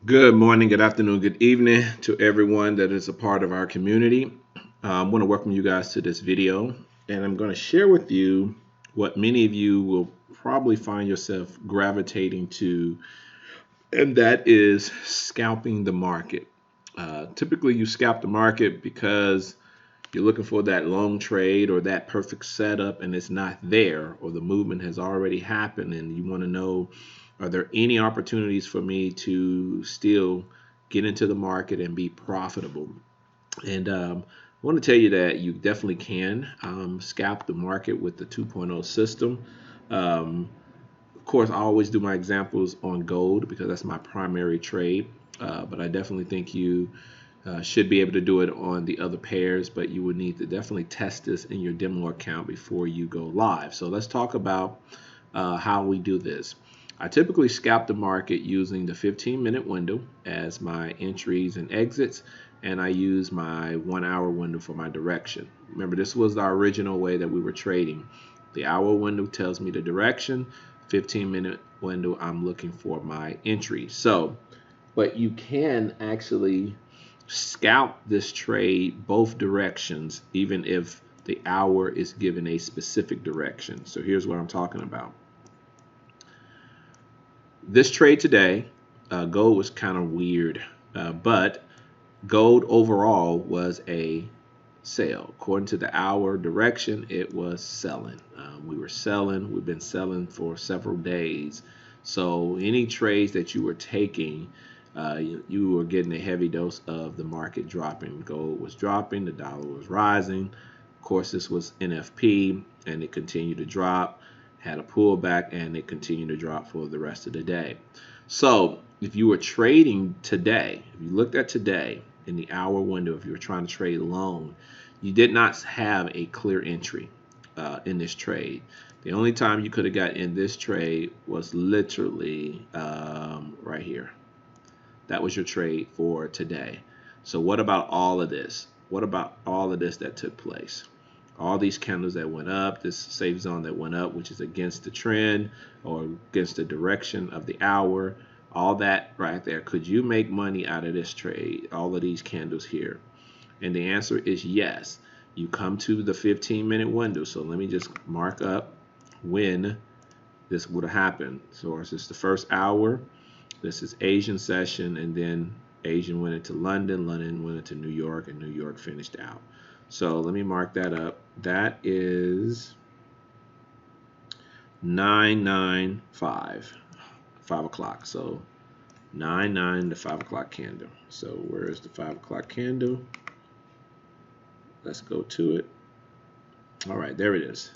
Good morning, good afternoon, good evening to everyone that is a part of our community. I want to welcome you guys to this video, and I'm going to share with you what many of you will probably find yourself gravitating to, and that is scalping the market. Typically, you scalp the market because you're looking for that long trade or that perfect setup, and it's not there, or the movement has already happened, and you want to know, are there any opportunities for me to still get into the market and be profitable? And I want to tell you that you definitely can scalp the market with the 2.0 system. Um, of course, I always do my examples on gold because that's my primary trade. But I definitely think you should be able to do it on the other pairs, but you would need to definitely test this in your demo account before you go live. So let's talk about how we do this. I typically scalp the market using the 15-minute window as my entries and exits, and I use my 1 hour window for my direction. Remember, this was the original way that we were trading. The hour window tells me the direction, 15-minute window, I'm looking for my entry. So, but you can actually scalp this trade both directions, even if the hour is given a specific direction. So here's what I'm talking about. This trade today, gold was kind of weird, but gold overall was a sell. According to the hour direction, it was selling. We were selling. We've been selling for several days. So any trades that you were taking, you were getting a heavy dose of the market dropping. Gold was dropping. The dollar was rising. Of course, this was NFP, and it continued to drop. Had a pullback, and it continued to drop for the rest of the day. So if you were trading today, if you looked at today in the hour window, if you were trying to trade long, you did not have a clear entry in this trade. The only time you could have got in this trade was literally right here. That was your trade for today. So what about all of this? What about all of this that took place? All these candles that went up, this safe zone that went up, which is against the trend or against the direction of the hour, all that right there. Could you make money out of this trade? All of these candles here. And the answer is yes. You come to the 15-minute window. So let me just mark up when this would have happened. So this is the first hour. This is Asian session, and then Asian went into London, London went into New York, and New York finished out. So let me mark that up. That is 995, 5 o'clock. So 9 the 5 o'clock candle. So where is the 5 o'clock candle? Let's go to it. All right, there it is.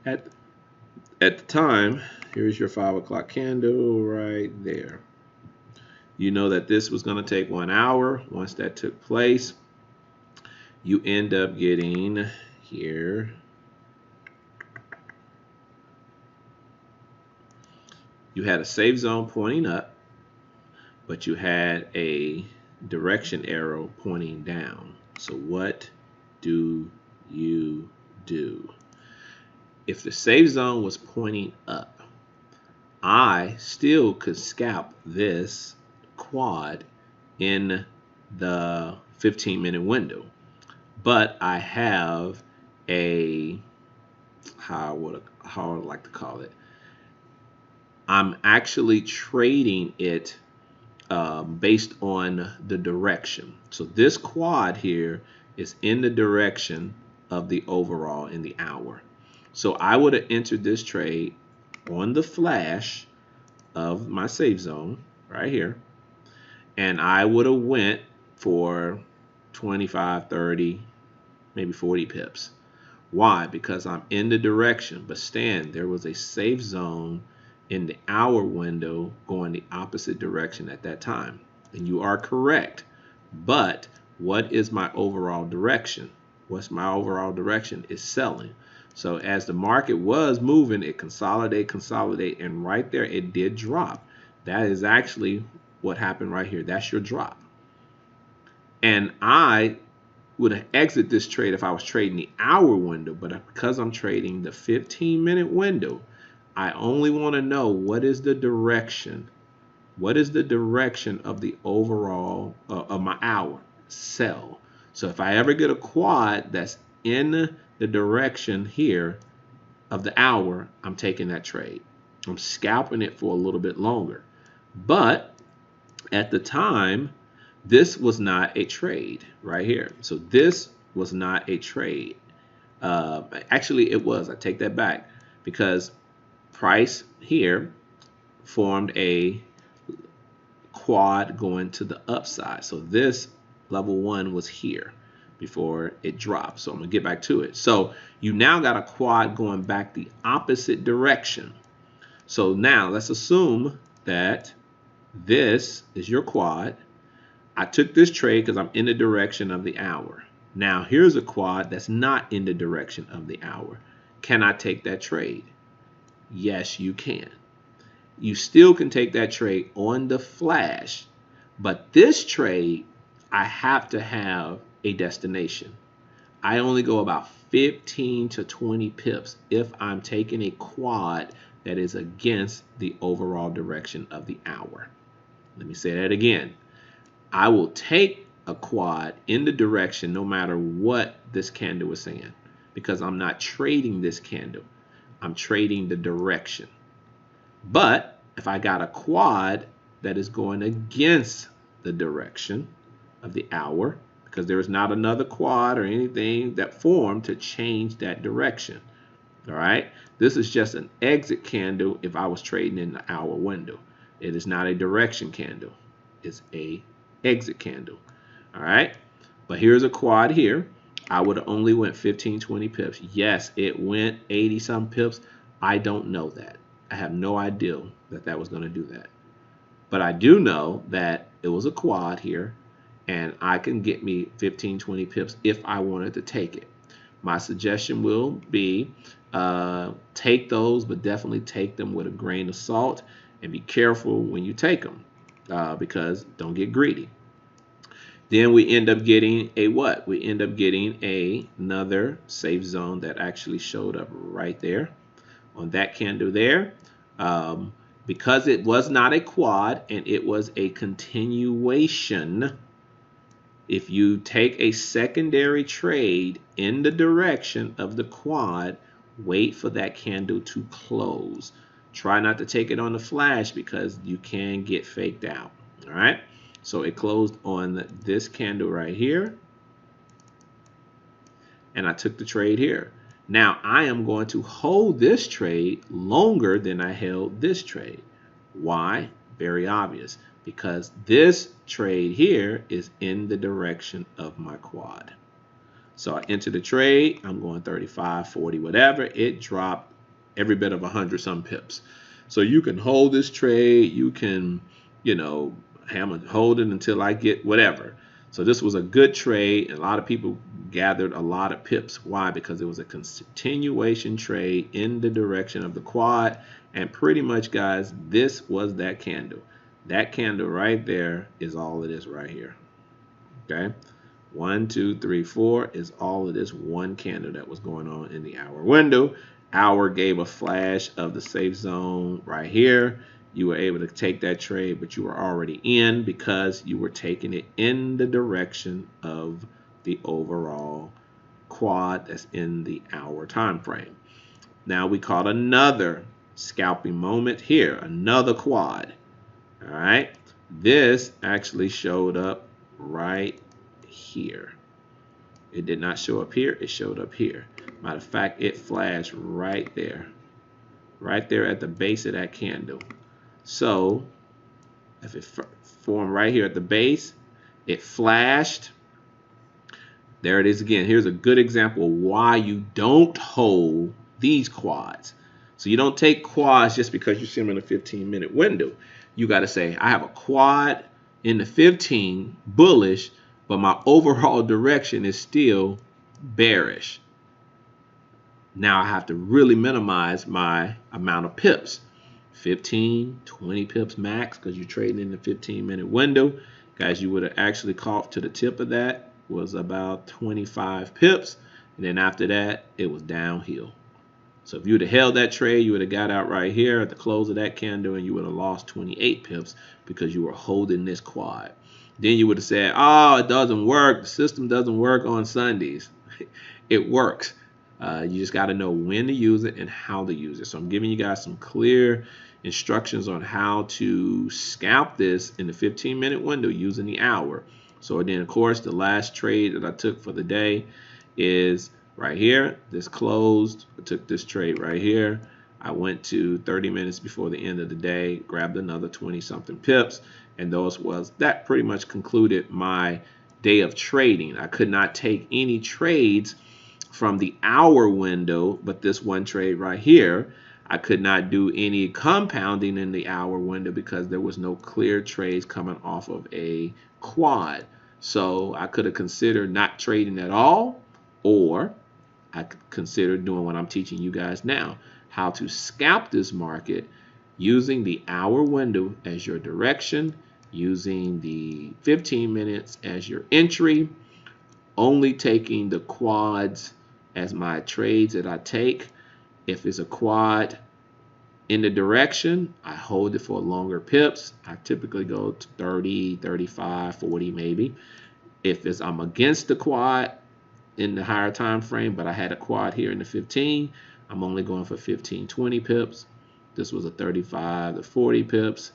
At the time, here's your 5 o'clock candle right there. You know that this was going to take 1 hour. Once that took place, you end up getting here. You had a safe zone pointing up, but you had a direction arrow pointing down. So what do you do? If the safe zone was pointing up, I still could scalp this quad in the 15-minute window, but I have a how would I like to call it? I'm actually trading it based on the direction. So this quad here is in the direction of the overall in the hour. So I would have entered this trade on the flash of my safe zone right here, and I would have went for 25, 30, maybe 40 pips. Why? Because I'm in the direction. But Stan, there was a safe zone in the hour window going the opposite direction at that time. And you are correct. But what is my overall direction? What's my overall direction? Is selling. So as the market was moving, it consolidate, and right there it did drop. That is actually what happened right here. That's your drop. And I would exit this trade if I was trading the hour window, but because I'm trading the 15-minute window, I only want to know what is the direction What is the direction of the overall of my hour? Sell. So if I ever get a quad that's in the direction here of the hour, I'm taking that trade. I'm scalping it for a little bit longer. But at the time, this was not a trade right here. So this was not a trade. Actually, it was. I take that back because price here formed a quad going to the upside. So this level 1 was here before it dropped. So I'm going to get back to it. So you now got a quad going back the opposite direction. So now let's assume that this is your quad. I took this trade because I'm in the direction of the hour. Now here's a quad that's not in the direction of the hour. Can I take that trade? Yes, you can. You still can take that trade on the flash, but this trade, I have to have a destination. I only go about 15 to 20 pips if I'm taking a quad that is against the overall direction of the hour. Let me say that again. I will take a quad in the direction no matter what this candle is saying, because I'm not trading this candle. I'm trading the direction. But if I got a quad that is going against the direction of the hour, because there is not another quad or anything that formed to change that direction. All right. This is just an exit candle if I was trading in the hour window. It is not a direction candle. It's a exit candle. All right. But here's a quad here. I would have only went 15, 20 pips. Yes, it went 80 some pips. I don't know that. I have no idea that that was going to do that. But I do know that it was a quad here, and I can get me 15, 20 pips if I wanted to take it. My suggestion will be take those, but definitely take them with a grain of salt, and be careful when you take them because don't get greedy. Then we end up getting a what? We end up getting another safe zone that actually showed up right there on that candle there. Because it was not a quad and it was a continuation, if you take a secondary trade in the direction of the quad, wait for that candle to close. Try not to take it on the flash because you can get faked out. All right. So it closed on this candle right here. And I took the trade here. Now I am going to hold this trade longer than I held this trade. Why? Very obvious. Because this trade here is in the direction of my quad. So I enter the trade. I'm going 35, 40, whatever. It dropped every bit of 100 some pips. So you can hold this trade. You can, hold it until I get whatever. So this was a good trade. And a lot of people gathered a lot of pips. Why? Because it was a continuation trade in the direction of the quad. And pretty much, guys, this was that candle. That candle right there is all it is right here. Okay. 1, 2, 3, 4 is all of this one candle that was going on in the hour window. Hour gave a flash of the safe zone right here. You were able to take that trade, but you were already in because you were taking it in the direction of the overall quad that's in the hour time frame. Now we caught another scalping moment here, another quad. All right. This actually showed up right here. It did not show up here. It showed up here. Matter of fact, it flashed right there at the base of that candle. So if it formed right here at the base, it flashed. There it is again. Here's a good example of why you don't hold these quads. So you don't take quads just because you see them in a 15-minute window. You got to say, I have a quad in the 15 bullish, but my overall direction is still bearish. Now I have to really minimize my amount of pips. 15, 20 pips max because you're trading in the 15-minute window. Guys, you would have actually caught to the tip of that was about 25 pips. And then after that, it was downhill. So if you would have held that trade, you would have got out right here at the close of that candle, and you would have lost 28 pips because you were holding this quad. Then you would have said, oh, it doesn't work. The system doesn't work on Sundays. It works. You just got to know when to use it and how to use it. So I'm giving you guys some clear instructions on how to scalp this in the 15-minute window using the hour. So then, of course, the last trade that I took for the day is right here. This closed. I took this trade right here. I went to 30 minutes before the end of the day, grabbed another 20-something pips, and that pretty much concluded my day of trading. I could not take any trades from the hour window, but this one trade right here, I could not do any compounding in the hour window because there was no clear trades coming off of a quad. So I could have considered not trading at all, or I could consider doing what I'm teaching you guys now, how to scalp this market using the hour window as your direction, using the 15 minutes as your entry, only taking the quads as my trades that I take. If it's a quad in the direction, I hold it for longer pips. I typically go to 30, 35, 40 maybe. If I'm against the quad in the higher time frame, but I had a quad here in the 15, I'm only going for 15, 20 pips. This was a 35 to 40 pips.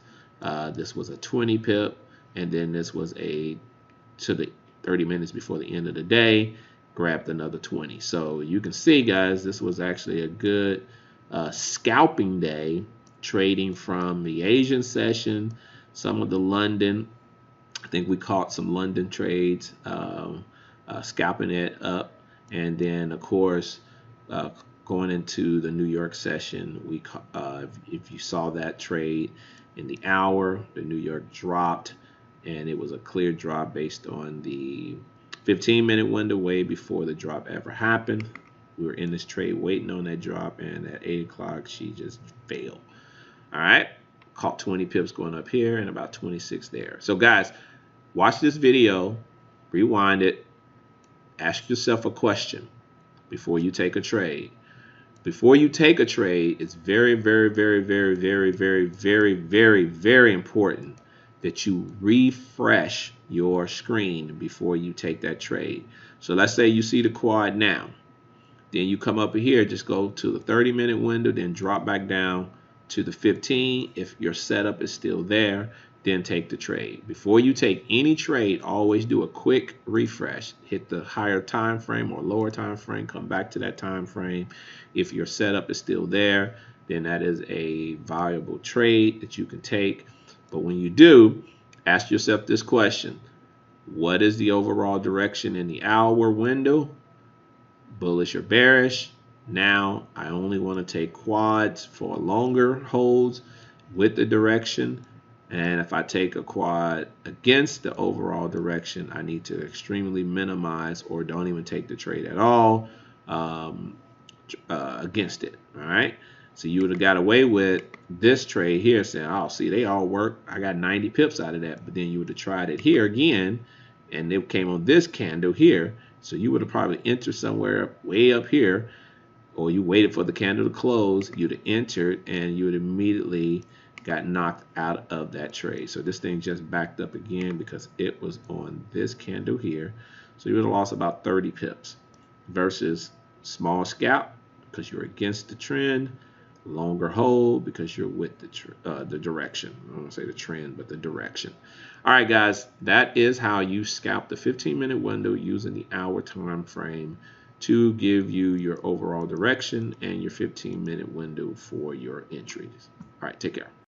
This was a 20 pip, and then this was to the 30 minutes before the end of the day, grabbed another 20. So you can see, guys, this was actually a good scalping day, trading from the Asian session, some of the London. I think we caught some London trades, scalping it up, and then of course going into the New York session, if you saw that trade in the hour, the New York dropped, and it was a clear drop based on the 15-minute window way before the drop ever happened. We were in this trade waiting on that drop, and at 8 o'clock she just failed. All right, caught 20 pips going up here and about 26 there. So guys, watch this video, rewind it, ask yourself a question before you take a trade. Before you take a trade, it's very, very, very, very, very, very, very, very, very important that you refresh your screen before you take that trade. So let's say you see the quad now. Then you come up here, just go to the 30-minute window, then drop back down to the 15. If your setup is still there, then take the trade. Before you take any trade, always do a quick refresh. Hit the higher time frame or lower time frame, come back to that time frame. If your setup is still there, then that is a valuable trade that you can take. But when you do, ask yourself this question: what is the overall direction in the hour window? Bullish or bearish? Now I only want to take quads for longer holds with the direction. And if I take a quad against the overall direction, I need to extremely minimize or don't even take the trade at all against it. All right. So you would have got away with this trade here saying, oh, see, they all work. I got 90 pips out of that. But then you would have tried it here again, and it came on this candle here. So you would have probably entered somewhere way up here, or you waited for the candle to close. You'd have entered, and you would immediately got knocked out of that trade. So this thing just backed up again because it was on this candle here. So you would have lost about 30 pips versus small scalp because you're against the trend, longer hold because you're with the direction. I don't want to say the trend, but the direction. All right, guys, that is how you scalp the 15-minute window using the hour time frame to give you your overall direction and your 15-minute window for your entries. All right, take care.